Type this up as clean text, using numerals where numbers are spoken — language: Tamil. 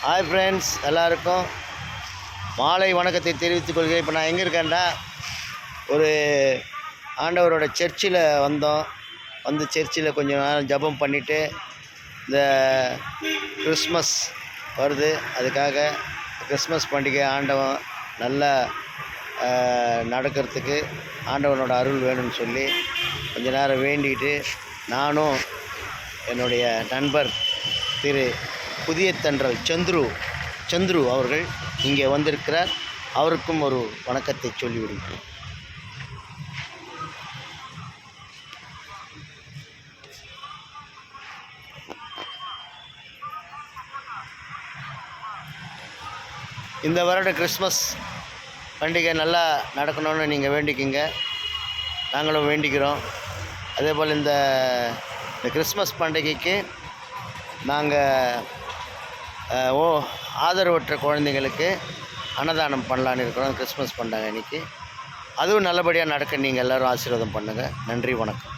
ஹாய் ஃப்ரெண்ட்ஸ், எல்லாருக்கும் மாலை வணக்கத்தை தெரிவித்துக் கொள்கிறேன். இப்போ நான் எங்கே இருக்கேன்டா, ஒரு ஆண்டவரோட சர்ச்சில் வந்து சர்ச்சில் கொஞ்சம் நேரம் ஜபம் பண்ணிவிட்டு, இந்த கிறிஸ்மஸ் வருது, அதுக்காக கிறிஸ்மஸ் பண்டிகை ஆண்டவன் நல்லா நடக்கிறதுக்கு ஆண்டவனோட அருள் வேணும்னு சொல்லி கொஞ்ச நேரம் வேண்டிட்டு, நானும் என்னுடைய நண்பர் திரு புதிய தென்றல் சந்துரு அவர்கள் இங்கே வந்திருக்கிறார். அவருக்கும் ஒரு வணக்கத்தை சொல்லிவிடுகிறேன். இந்த வருட கிறிஸ்மஸ் பண்டிகை நல்லா நடக்கணும்னு நீங்கள் வேண்டிக்கிங்க, நாங்களும் வேண்டிக்கிறோம். அதே போல் இந்த கிறிஸ்மஸ் பண்டிகைக்கு நாங்கள் ஆதரவற்ற குழந்தைங்களுக்கு அன்னதானம் பண்ணலான்னு இருக்கிறோம். கிறிஸ்மஸ் பண்டிகை அன்றைக்கி அதுவும் நல்லபடியாக நடக்க நீங்கள் எல்லோரும் ஆசீர்வாதம் பண்ணுங்கள். நன்றி, வணக்கம்.